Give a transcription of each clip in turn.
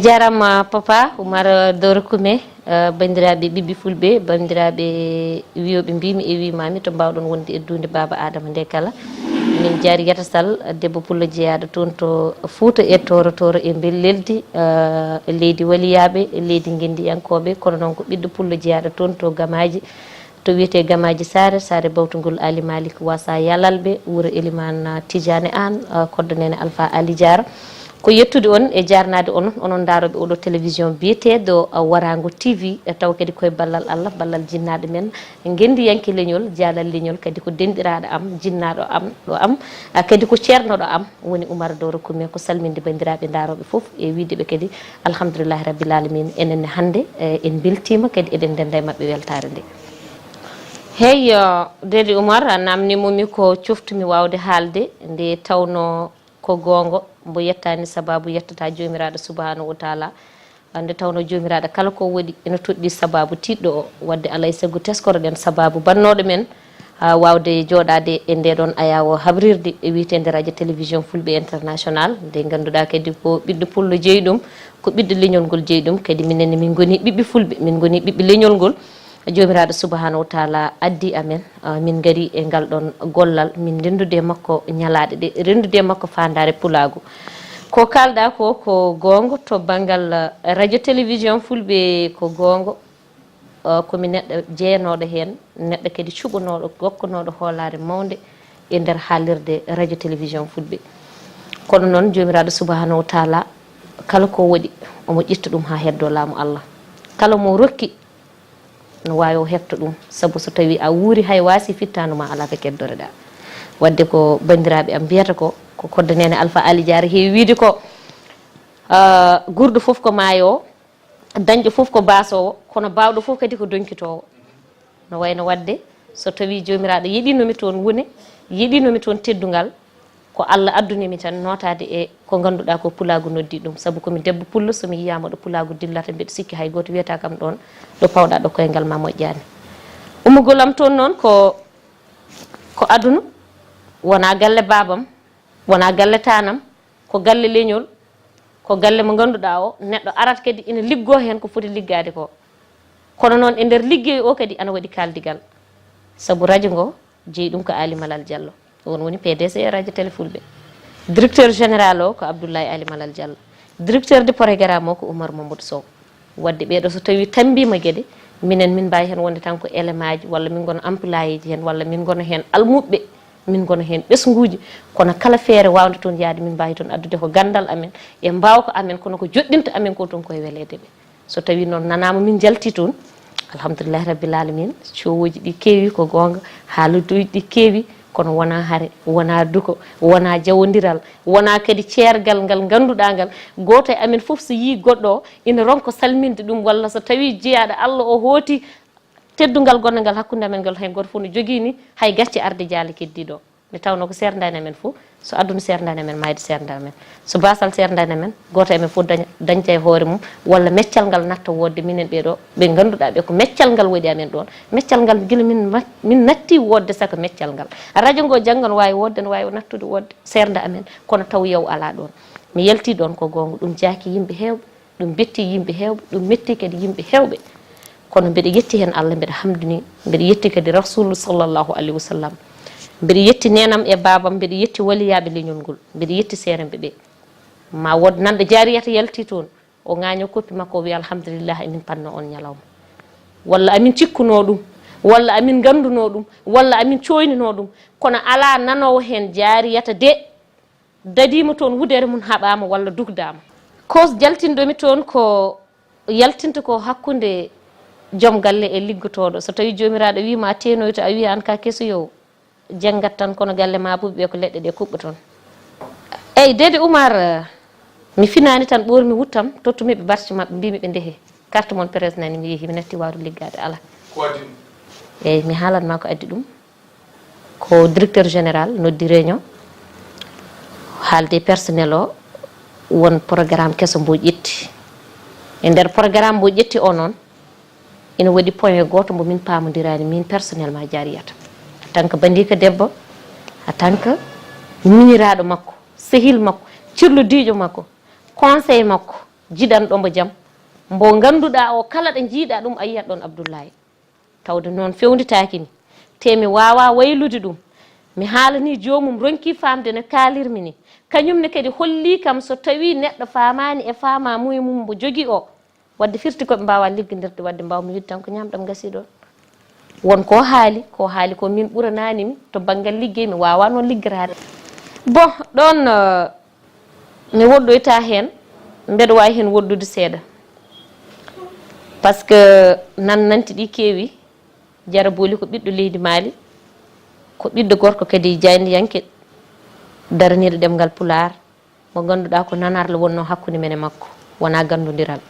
jarama papa Oumar Doro Koumé bandiraɓe ɓiɓɓe fulɓe bandiraɓe wiyoɓe mbimi e wimami to mbawɗon wonde e dunde baba Adama nde kala min jaari Yatasal debbo pullo jeeyaɗo toon to Fouta e toro e bel leldi e leydi waliyaɓe e leydi guendiyankoɓe kono noon ko ɓiɗɗo pullo jeeyaɗo toon to Gamaji to wiyete Gamaji Sare bawtugol Ali Malik wasa Yalalɓe wuuro Elimane Tidiane Anne koddo nene Alpha Ali Diara ko yettude on e jarnade onon daroɓe oɗo télévision biyeteɗo Warango TV taw kadi koye ballal Allah ballal jinnaɗo men gendiyanke leñol jaalal leñol kadi ko denɗiraɗo am jinnaɗo am ɗo am kadi ko ceernoɗo am woni Oumar Doro Koumé ko salminde bandiraɓe daroɓe foof e wideɓe kadi alhamdoulillahi rabbil alamin enenne hande en beltima kadi eɗen denda e mabɓe weltare nde hey Dede Oumar namnimomi ko coftumi wawde haalde nde tawno ko gonga mbo yettani sababu yettata jomiraɗo subhanahu wa taala nde tawno jomiraɗo kala ko waɗi ene toɗɗi sababu tiɗɗo o wadde alay saago teskoroɗen sababu bannoɗo men wawde joɗade e ndeɗon ayawo habrirde e wiitede radio télévision fulɓe international nde ganduɗa kadi ko ɓiɗɗo pullo jeeyiɗum ko ɓiɗɗo leñol ngol jeeyiɗum kadi minenne min goni ɓiɓɓe fulɓe min goni ɓiɓɓe leñol ngol jomiraɗo subhanahu wa taala addi amen min gari e ngal ɗon gollal min rendude makko ñalaɗe ɗe rendude makko fandare pulagu ko kalɗa ko gonga to banggal radio télévision fulɓe ko gonga komi neɗɗo jeeyanoɗo hen neɗɗo kadi cuɓanoɗo gokkanoɗo hoolare mawde e nder haalirde radio télévision fulɓe kono noon jomiraɗo subhanahu wa taala kala ko waɗi omo ƴetta ɗum ha heddo laamu Allah kala mo rokki no wawi o hefta ɗum saabu so tawi a wuuri hay wasi fittanuma ala ko keddoreɗa wadde ko bandiraɓe am mbiyata ko kodde nene Alpha Ali Diara heewi wiide ko gurɗo foof ko maayo dañƴo foof ko basowo kono bawɗo foof kadi ko donkitowo no wayno wadde so tawi jomiraɗo yiɗinomi toon wone yiɗinomi toon teddugal ko Allah addunimi tan notade e ko ganduɗa ko pulagu noddi ɗum saabu komi debbo pullo somi yiyama ɗo pulagu dillata mbiɗa sikki hay goto wiyata kam ɗon ɗo pawɗa ɗo koyngal ma moƴƴani ummugol am toon noon ko aduna wona galle babam wona galle tanam ko galle leñol ko galle mo ganduɗa o neɗɗo arat kadi ina liggo hen ko foti liggade ko kono noon e nder liggey o kadi ana waɗi kaldigal saabu radio ngo jeeyi ɗum ko Ali Malal Diallo on woni PDC radio télé fulɓe directeur général o ko Abdoulaye Ali Malal Diallo directeur de programme o ko Oumar Mamadou Sow wadde ɓeɗo so tawi tambima gueɗe minen min mbawi hen wonde tan ko élément ji walla min gono employé ji hen walla min gono hen almuɓe min gono hen ɓesguji kono kala feere wawde toon yaade min mbawi toon addude ko gandal amen e mbawko amen kono ko joɗɗinta amen ko toon koye welede ɓe so tawi noon nanama min jalti toon alhamdoulillahi rabbil alamin cowoji ɗi keewi ko gonga haaluduji ɗi keewi kono wona haare wona duko wona jawodiral wona kadi ceergal ngal ganduɗa ngal goto e amen foof so yi goɗɗo o ina ronko salminde ɗum walla so tawi jeeyaɗo Allah o hooti teddugal gonnogal hakkude amen ngal hay goto fof no jogui ni hay gacce arde jaale keddiɗo nde tawno ko serdani amen fof so aduna serdani amen mayde serdani amen so basal serdani amen goto amen fof dañta e hoore mum walla meccal ngal natta wodde minen ɓeɗo ɓe ganduɗa ɓe ko meccal ngal waɗi amen ɗon meccal ngal guila min natti wodde saka meccal ngal radio ngo janggo no wawi wodde no wawi nattude wodde serde amen kono taw yaw ala ɗon mi yalti ɗon ko gonga ɗum jaaki yimɓe hewɓe ɗum betti yimɓe hewɓe ɗum metti kadi yimɓe hewɓe kono mbiɗa yetti hen Allah mbiɗa hamdini mbiɗa yetti kadi rasulu sallllahu alayhi wa sallam mbiɗa yetti nenam e babam mbiɗa yetti waliyaɓe leñol ngol mbiɗa yetti seeremɓe ɓe ma wod nanɗo jariyata yalti toon o ŋaño koppi makko o wi alhamdulillah emin panno on ñalawma walla amin cikkuno ɗum walla amin ganduno ɗum walla amin coynino ɗum kono ala nanowo hen jariyata de dadima toon wudere mum haɓama walla dugdama ko jaltinɗomi toon ko yaltinta ko hakkude joom galle e liggotoɗo so tawi jomiraɗo wima a tenoy to a wi an ka kesoyowo janggat tan kono galle ma buɓe ɓe ko leɗɗe ɗe kuɓɓa toon eyyi Dede Oumar mi finani tan ɓormi wuttam tottumiɓe barci mabɓe mbimi ɓe ndehe carte mon presse nani mi yeehi mi natti wawde liggade ala eyyi mi haalanma ko addi ɗum ko directeur général noddi réunion haalde personnel o won programme kesso mbo ƴetti e nder programme mbo ƴetti o noon ina waɗi point goto mbo min pamodirani min personnellement jariyata en tant que bandika debbo en tant que miniraɗo makko sehil makko cirludijo makko conseil makko jiɗanɗo mbo jam mbo ganduɗa o kala ɗo jiiɗa ɗum a yiyat ɗon Abdoulaye tawde noon fewnditaki ni te mi wawa waylude ɗum mi haalani jomum ronki famde no kalirmi ni kañumne kadi holli kam so tawi neɗɗo famani e fama muyemum mbo jogui o wadde firti koɓe mbawa liggodirde wadde mbawmi widde tan ko ñamɗam gasi ɗon won ko haali ko min ɓurananimi to banggal liggey mi wawa noon liggorade bon ɗon mi woɗɗoyta hen mbeɗa wawi hen woɗɗude seeɗa par ce que nannanti ɗi keewi Jara Booli ko ɓiɗɗo leydi Maali ko ɓiɗɗo gorko kadi jayndiyanke daraniɗo ɗemgal Pulaar mo ganduɗa ko nanarlo wonno hakkude men e makko wona gandodiral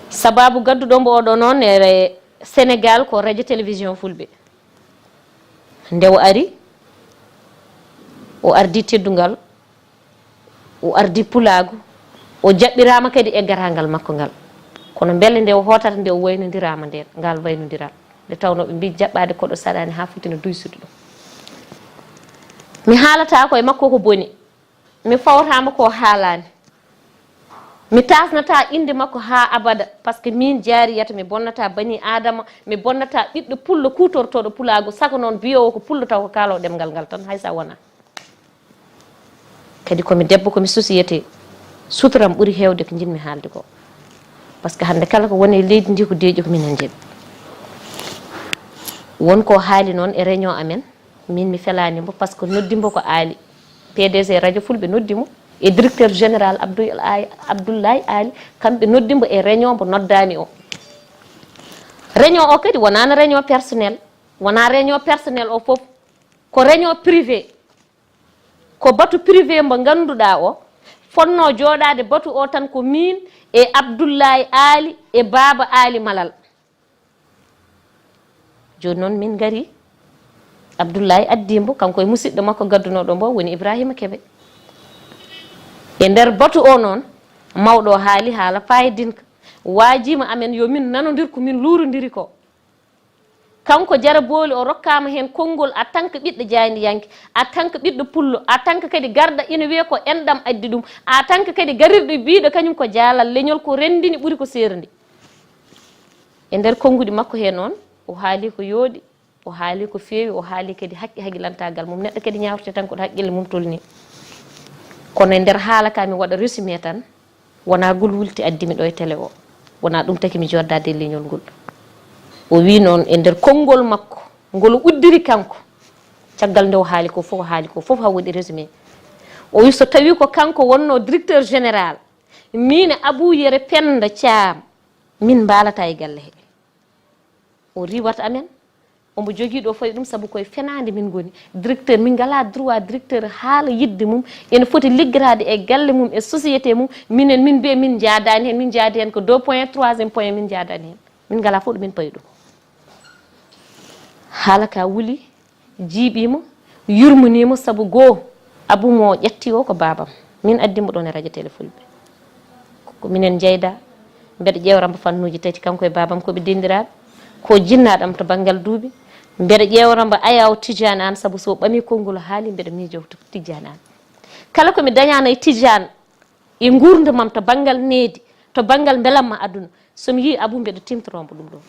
sababu gadduɗo mbo oɗo noon e Sénégal ko radio télévision Fulɓe nde o ari o ardi teddungal o ardi pulaagu o jaɓɓirama kadi e garagal makko ngal kono belle nde o hotata nde o waynodirama nden ngal waynodiral nde tawno ɓe mbi jaɓɓade koɗo saɗani ha foti no duysude ɗum mi haalata koye makko ko boni mi fawtama ko haalani mi tasnata inde makko ha abada par ce que min jariyata mi bonnata bani adama mi bonnata ɓiɗɗo pullo kutortoɗo pulaago saka noon biyowo ko pullo taw ko kaalowo ɗemgal ngal tan haysa wona kadi komi debbo komi société suturam ɓuuri hewde ko jinmi haalde ko par ce que hande kala ko woni e leydi ndi ko deeƴo ko minen jeeɓi wonko haali noon e réunion amen min mi felanimo par ce que noddimbo ko aali PDG radio Fulɓe noddimo e directeur général Abdoulaye Ali kamɓe noddimbo e réunion mbo noddami o réunion o kadi wonano réunion personnel wona réunion personnel o foof ko réunion privé ko batu privé mbo ganduɗa o fonno joɗade batu o tan ko min e Abdoulaye Ali e Baba Ali Malal joni noon min gari Abdoulaye addimbo kanko e musidɗo makko gaddunoɗo mbo woni Ibrahima Kebe e nder batu o noon mawɗo o haali haala fayidinka wajima amen yo min nanodir ko min lurodiri ko kanko Jara Booli o rokkama hen konngol a tant que ɓiɗɗo jayndiyanke a tant que ɓiɗɗo pullo a tant que kadi garda ina wiye ko enɗam addi ɗum a tant que kadi garirɗo biiɗo kañum ko jaalal leñol ko rendini ɓuuri ko serdi e nder konnguɗi makko he noon o haali ko yooɗi o haali ko feewi o haali kadi haqqi haqqilantagal mum neɗɗo kadi ñawrete tan koɗo haqqille mum tolni kono e nder haala ka mi waɗa résumé tan wona gol wulti addimi ɗo e télé o wona ɗum taki mi joddade e leñol ngol o wi noon e nder konngol makko ngol uddiri kanko caggal nde o haali ko fof ha woɗi résumé o wi so tawi ko kanko wonno directeur général min e Abou Yere Penda Thiam min mbalata e galle he o riwata amen omo jogui ɗo fayi ɗum saabu koye fenade min goni directeur min ngala droit directeur haala yidde mum ene foti liggorade e galle mum e société mum minen min mbiye min jaadani hen min jaadi hen ko 2 point 3e point min jaadani hen min ngala fof ɗo min payi ɗum haala ka wuli jiiɓimo yurminimo saabu goho Abou mo ƴetti o ko babam min addimo ɗon e radio télé Fulɓe ko minen jeyda mbeɗa ƴewramba fannuji tati kanko e babam koɓe dendiraɓe ko jinnaɗam to banggal duuɓi mbeɗa ƴewramba Ayaw Tidiane an saabu so ɓami konngol haali mbeɗa miijo to Tidiane an kala komi dañano e Tidiane e gurdamam to banggal needi to banggal belamma aduna somi yi Abou mbeɗa timtorombo ɗum ɗo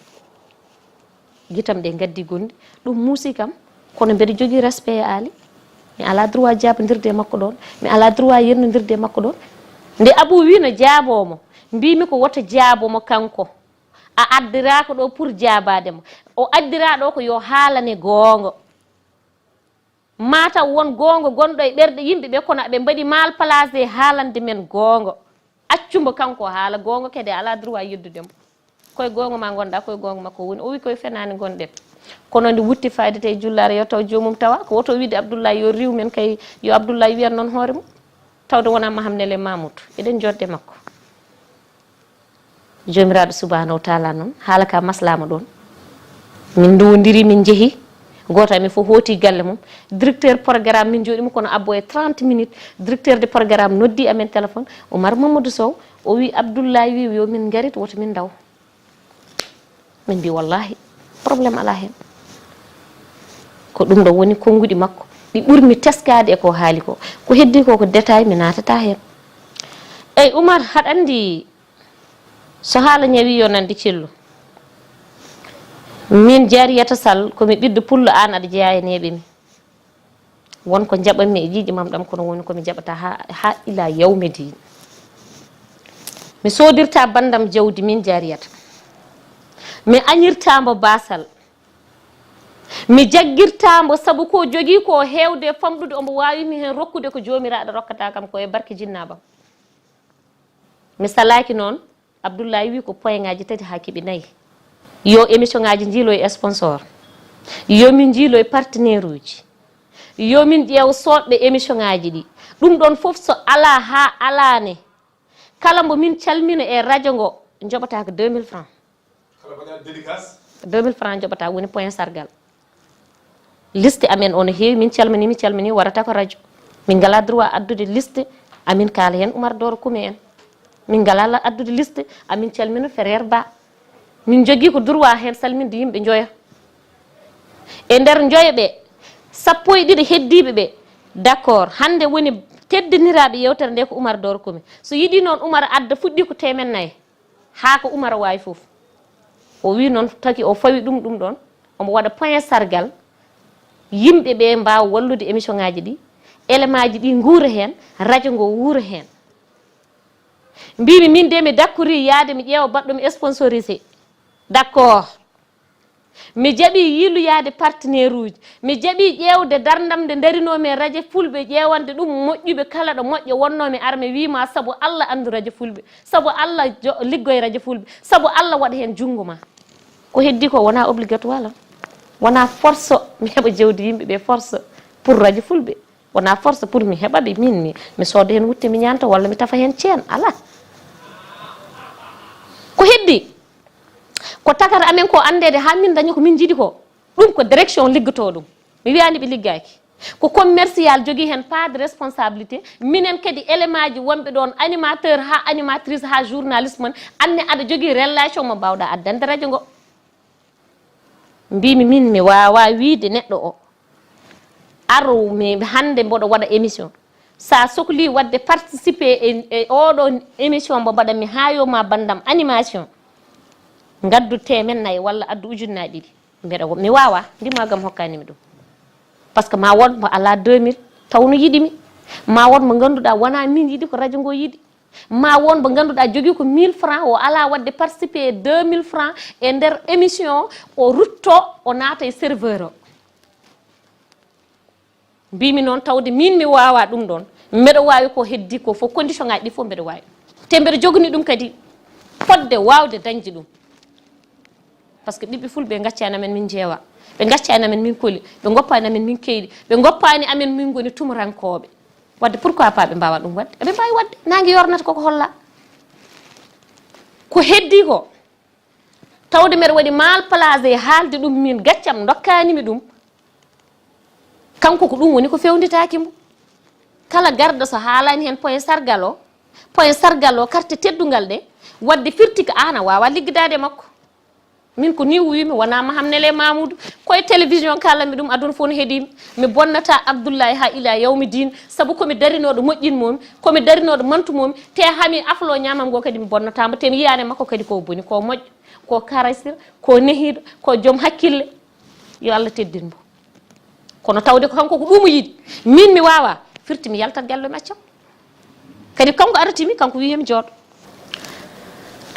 guitam ɗe gaddi gonɗi ɗum muusi kam kono mbeɗa jogui respect e aali mi ala droit jabodirde e makko ɗon mi ala droit yernodirde e makko ɗon nde Abou wi no jaabomo mbimi ko woto jaabomo kanko a addirako ɗo pour jabademo o addira ɗo ko yo haalane goongo mataw won goongo gonɗo e ɓerɗe yimɓeɓe kono aɓe mbaɗi mal placé haalande men goongo accumbo kanko haala goongo kadi ala droit yeddudemo koye goongo ma gonɗa koye goongo makko woni o wi koye fenani gonɗen kono nde wutti fayde te jullare yo taw jomum tawa ko woto wiide Abdoulaye yo riw men kay yo Abdoulaye wiyan noon hoore mum tawde wona Mahamnele Mamoudou eɗen jodde makko jomiraɗo subahanahu wa taala noon haala ka maslama ɗon min ndowodiri min jeehi goto amin fof hooti galle mum directeur programme min jooɗima kono abbo e 30 minutes directeur de programme noddi amen téléphone Oumar Mamadou Sow o wi Abdoulaye wi yo min garit woto min daw min mbi wallahi probléme ala hen ko ɗum ɗo woni konnguɗi makko ɗi ɓurmi teskade e ko haali ko heddi ko ko détail mi natata hen eyyi Oumar haɗa andi so haala ñawi yo nandi cellu min Jariyata Sall komi ɓiɗɗo pullo an aɗa jeeya e neeɓe mi wonko jaɓanmi e jiiji mam ɗam kono woni komi jaɓata ha ila yawmi din mi sodirta bandam jawdi min Jariyata mi añirtamo basal mi jaggirtamo saabu ko jogui ko hewde famɗude omo wawimi hen rokkude ko jomiraɗo rokkata kam ko e barke jinnabam mi salaki noon Abdoulaye wi ko point ngaji 3 ha keeɓi 4 yo émission ngaji jiilo e sponsor yomin jiilo e partenaire uji yomin ƴeew soɗɓe émission ngaji ɗi ɗum ɗon foof so ala ha alane kala mbo min calmina e radio ngo joɓata ko 2000 francs 2000 francs joɓata woni point sargal liste amen ono heewi min calmini warata ko radio min ngala droit addude liste amin kaala hen Oumar Doro Kume en min ngala addude liste amin calmina frère Ba min jogui ko droit hen salminde yimɓe joya e nder joya ɓe 12 heddiɓe ɓe d' accord hande woni teddiniraɓe yewtere nde ko Oumar Doro Kume so yiiɗi noon Oumar adda fuɗɗi ko 400 ha ko Oumar wawi foof o wi noon taki o fawi ɗum ɗon omo waɗa point sargal yimɓe ɓe mbawa wallude émission ngaji ɗi élément ji ɗi guura hen radio ngo wuura hen mbimi min de mi dakkori yaade mi ƴeewa baɗɗomi sponsorisé d' accord mi jaaɓi yiloyade partenaire uji mi jaaɓi ƴeewde dardam nde darinomi e radio fulɓe ƴeewande ɗum moƴƴuɓe kala ɗo moƴƴo wonnomi arme wima saabu Allah andu radio fulɓe saabu Allah liggoye radio fulɓe saabu Allah waɗa hen junggo ma ko heddi ko wona obligatoire wona force mi heɓa jewdi yimɓeɓe force pour radio fulɓe wona force pour mi heɓaɓe min mi sooda hen wutte mi ñanta walla mi tafa hen ceen ala ko heddi ko takata amen ko andede ha min dañi ko min jiiɗi ko ɗum ko direction liggoto ɗum mi wiyani ɓe liggaki ko commercial jogui hen pas de responsabilité minen kadi élément ji wonɓe ɗon animateur ha animatrice ha journaliste man anne aɗa jogui relation mo mbawɗa addande radio ngo mbimi min mi wawa wiide neɗɗo o aro mi hande mboɗo waɗa émission sa sohli wadde participer e oɗo émission mbo mbaɗanmi ha yoma bandam animation gaddu 400 walla addu ujunnaje 2 mi wawa ndimagam hokkanimi ɗum par ce que ma won mo ala 2000 tawno yiɗimi ma won mo ganduɗa wona min yiɗi ko radio ngo yiɗi ma won mo ganduɗa jogui ko 1000 francs o ala wadde participer 2000 francs e nder émission o rutto o naata e serveur o mbimi noon tawde min mi wawa ɗum ɗon mbeɗa wawi ko heddi ko fof condition ngaji ɗi fof mbeɗa wawi te mbeɗa jogani ɗum kadi fodde wawde dañde ɗum par ce que ɓiɓɓe fulɓe gaccani amen min jeewa ɓe gaccani amen min kooli ɓe goppani amen min keyɗi ɓe goppani amen min goni tumurankoɓe wadde pourquoi pas ɓe mbawa ɗum wadde eɓe mbawi wadde nangue yornata koko holla ko heddi ko tawde mbeɗa waɗi mal placé haalde ɗum min gaccam dokkanimi ɗum kanko ko ɗum woni ko fewnditaki mo kala garɗo so haalani hen point sargal o carte teddugal ɗe wadde firti ko an a wawa liggidade makko min ko ni wiyimi wona Mahamnele Mamoudou koye télévision kalami ɗum aduna fof no heeɗimi mi bonnata Abdoulaye ha ila yawmi din saabu komi darinoɗo moƴƴinmomi komi darinoɗo mantumomi te hami aflo ñamam go kadi mi bonnatamo te mi yiyane makko kadi ko boni ko moƴƴo ko karasir ko nehiɗo ko joom hakkille yo Allah teddinmo kono tawde ko kanko ko ɗum yiɗi min mi wawa firti mi yaltat gallo mi accam kadi kanko aratimi kanko wi hemi jooɗo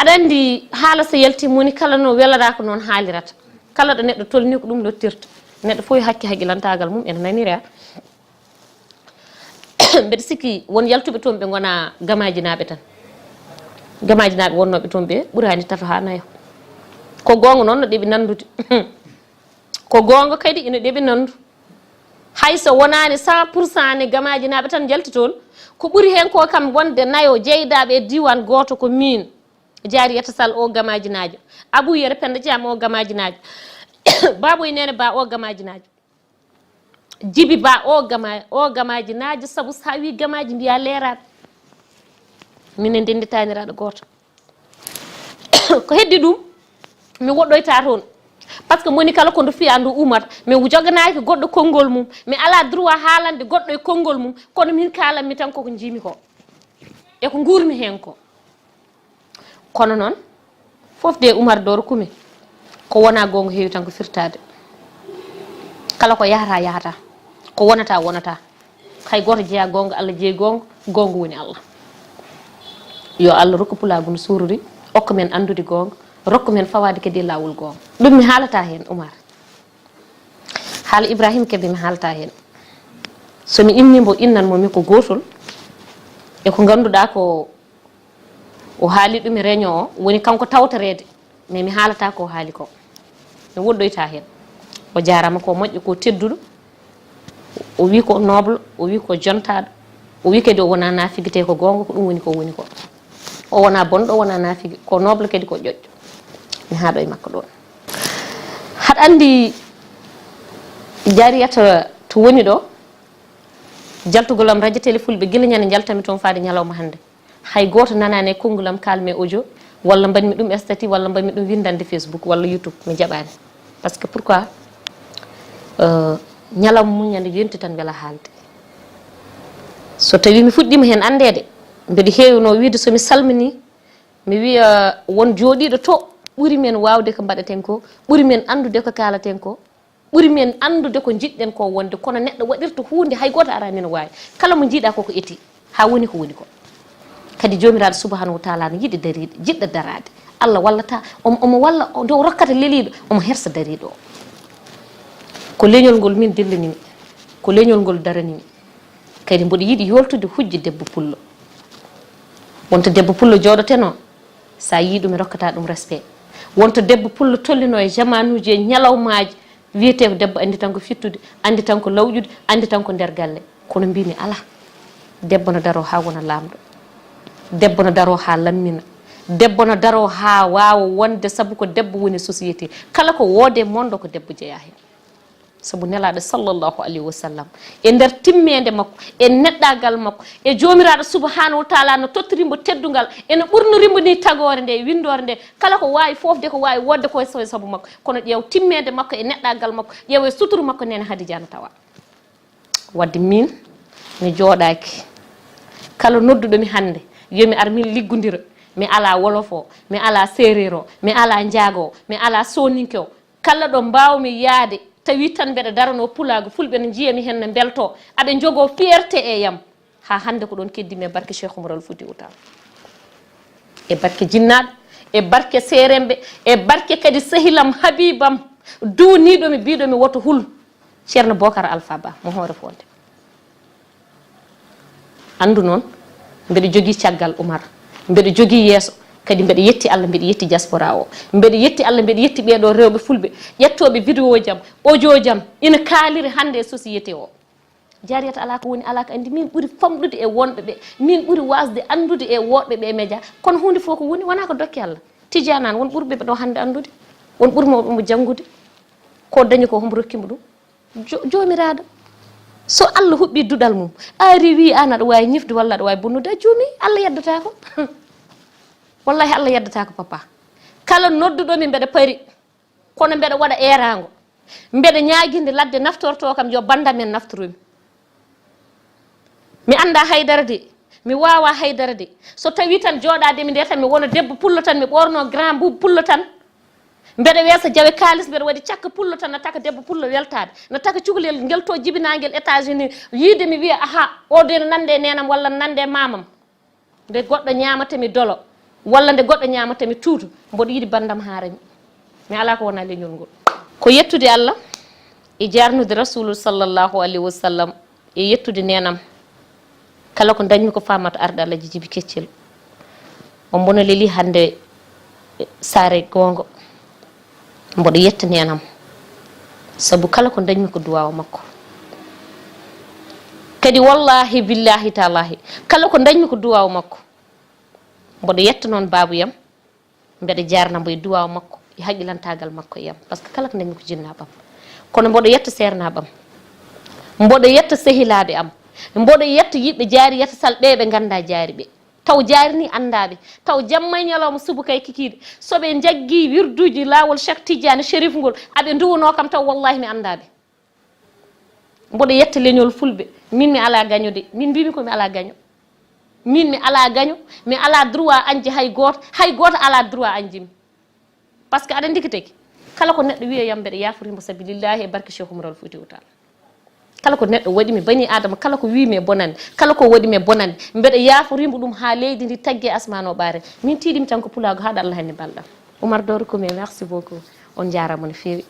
aɗa andi haala so yaltima woni kala no welaraka noon haalirata kala ɗo neɗɗo tolni ko ɗum lottirta neɗɗo fof hakki haqqilantagal mum ene naniri a mbeɗa sikki won yaltuɓe toon ɓe gona gamajinaɓe tan gamajinaɓe wonnoɓe toon ɓe ɓuurani tato ha nayo ko gonga noon no ɗeɓi nandude ko gonga kadi ina ɗeɓi nandu hayso wonani 100% ne gamajinaɓe tan jalti toon ko ɓuuri hen ko kam wonde nayo jeydaɓe e diwan goto ko min Jariyata Sall o gamajinajo Abou Yere Penda Thiam o gamajinajo Baboy Nene Ba o gamajinajo Djibi Ba o gamajinajo saabu sa wi gamaji mbiya leeraɓe minen denditaniraɗo goto ko heddi ɗum mi woɗɗoyta toon par ce que moni kala ko ndu fiya ndu umata mi joganaki goɗɗo konngol mum mi ala droit haalande goɗɗo e konngol mum kono min kalanmi tan koko jimi ko e ko nguurmi hen ko kono noon fof de Oumar Doro Koumé ko wona gonga heewi tan ko firtade kala ko yahata ko wonata hay goto jeeya gonga Allah jeeyi gonga woni Allah yo Allah rokku pulagu no sururi okka men andude gonga rokku men fawade kadi lawol gonga ɗum mi haalata hen Oumar haala Ibrahima Kebe mi haalata hen somi innimo innanmomi ko gotol e ko ganduɗa ko o haali ɗum e réunion o woni kanko tawtorede mais mi haalata ko haali ko mi woɗɗoyta hen o jarama ko moƴƴo ko tedduɗo o wi ko noble o wi ko jontaɗo o wi kadi o wona nafiguete ko gonga ko ɗum woni ko o wona bonɗo o wona nafigui ko noble kadi ko ƴoƴƴo mi haaɗo e makko ɗon haɗa andi jariyata to woni ɗo jaltugolam radio télé fulɓe guila ñande jaltami toon faade ñalawma hande hay goto nanani e kongulam kalme audio walla mbaɗmi ɗum stati walla mbaɗmi ɗum windande Facebook walla YouTube mi jaɓani par ce que pourquoi ñalawma muñande yonti tan beela haalde so tawi mi fuɗɗima hen andede mbeɗa heewino wiide somi salmini mi wiya won jooɗiɗo to ɓuuri men wawde ko mbaɗaten ko ɓuuri men andude ko kalaten ko ɓuuri men andude ko jiɗɗen ko wonde kono neɗɗo waɗirta hunde hay goto arani no wawi kala mo jiiɗa koko eti ha woni ko woni ko kadi jomiraɗo subhanahu wa taala no yiɗi dariɗo jiɗɗo darade Allah wallata omo walla dow rokkata leliɗo omo hersa dariɗo o ko leñol ngol min dillanimi ko leñol ngol daranimi kadi mboɗo yiɗi yoltude hujji debbo pullo wonto debbo pullo jooɗoteno sa yi ɗum e rokkata ɗum respect wonto debbo pullo tollino e jamanuji e ñalawmaji wiyete ko debbo andi tan ko fittude andi tan ko lawƴude andi tan ko nder galle kono mbimi ala debbo no daro ha wona lamɗo debbo no daro ha lammina debbo no daro ha wawa wonde saabu ko debbo woni société kala ko woode mondo ko debbo jeeya hen saabu nelaɗo sallllahu alayhi wa sallam e nder timmede makko e neɗɗagal makko e jomiraɗo subhanahu wa taala no tottirimbo teddugal ene ɓurnorimbo ni tagore nde windore nde kala ko wawi fofde ko wawi wodde koye saabu makko kono ƴeew timmede makko e neɗɗagal makko ƴeew e suturu makko nene Hadijana tawa wadde min mi jooɗaki kala nodduɗomi hande yomi ar min liggodira mi ala wolof o mi ala séréer o mi ala njaago o mi ala soninke o kala ɗo mbawmi yaade tawi tan mbeɗa darano pulago fulɓe no jiyami hen no belto aɓe jogo fierté e yam ha hande ko ɗon keddimi e barke Cheikh Oumar Al Fouti Outal e barke jinnaɗo e barke seremɓe e barke kadi sahilam habibam duuniɗomi biɗomi woto hul ceerno Bocar Alpha Ba mo hoore fonde andu noon mbeɗa jogui caggal Oumar mbeɗa jogui yeeso kadi mbeɗa yetti Allah mbeɗa yetti diaspora o mbeɗa yetti Allah mbeɗa yetti ɓeɗo rewɓe fulɓe ƴettoɓe vidéo jam audio jam ina kaaliri hande e société o jariyata ala ko woni ala ko andi min ɓuuri famɗude e wonɓe ɓe min ɓuuri wasde andude e woɗɓe ɓe e média kono hunde fof ko woni wona ko dokke Allah tijanani won ɓuurɓe ɓe ɗo hande andude won ɓuurmoɓemo janggude ko dañi ko homo rokkimo ɗum jomiraɗo so Allah huɓɓi duɗal mum a rewi an aɗa wawi ñifde walla aɗa wawi bonnude a juumi Allah yeddata ko wallahi Allah yeddata ko papa kala nodduɗomi mbeɗa pari kono mbeɗa waɗa erago mbeɗa ñaguinde ladde naftorto kam yo bandam en naftoromi mi anda haydara de mi wawa haydara de so tawi tan joɗademi nde tan mi wona debbo pullo tan mi ɓorno grand boubou pullo tan mbeɗa weesa jawe kalis mbeɗa waɗi cakka pullo tan no taka debbo pullo weltade no taka cukalel guel to jibinaguel États-Unis yiide mi wiya aha o de no nande nenam walla no nande mamam nde goɗɗo ñamatami dolo walla nde goɗɗo ñamatami tuutu mboɗo yiiɗi bandam haarami mi ala ko wona leñol ngol ko yettude Allah e jarnude rasulu sallllahu alayhi wa sallam e yettude nenam kala ko dañmi ko famata arde Allah Djiby Keccel o mbono leli hande saare gongo mboɗo yetta nenam saabu kala ko dañmi ko duwawa makko kadi wallahi billahi talahi kala ko dañmi ko duwawa makko mboɗo yetta noon babuyam mbeɗa jarnamo e duwawa makko e haqqilantagal makko e yam par ce que kala ko dañmi ko jinnaɓam kono mboɗo yetta sernaɓam mboɗo yetta sehilaɓe am mboɗo yetta yiɓɓe jaari yetta sal ɓe ganda jaari ɓe taw jaari ni andaɓe taw jamma ñalawma suba kay kikiɗe soɓe jaggui wirduji lawol Cheikh Tidiane Chérif ngol aɓe duwano kam taw wallahi mi andaɓe mboɗo yetta leñol fulɓe min mi ala gaño de min mbimi komi ala gaño min mi ala gaño mi ala droit añde hay goto ala droit anjimi par ce que aɗa andi tigi kala ko neɗɗo wiya yam mbeɗa yaforimo sabilillahi e barke Cheikh Oumar Foutiyou Tall kala ko neɗɗo waɗimi bani adama kala ko wimi e bonande kala ko waɗimi e bonande mbeɗa yaforimo ɗum ha leydi ndi taggue asmano ɓaare min tiiɗimi tan ko pulago haɗa Allah hanni balɗam Oumar Doro Coumé merci beaucoup on jarama no fewi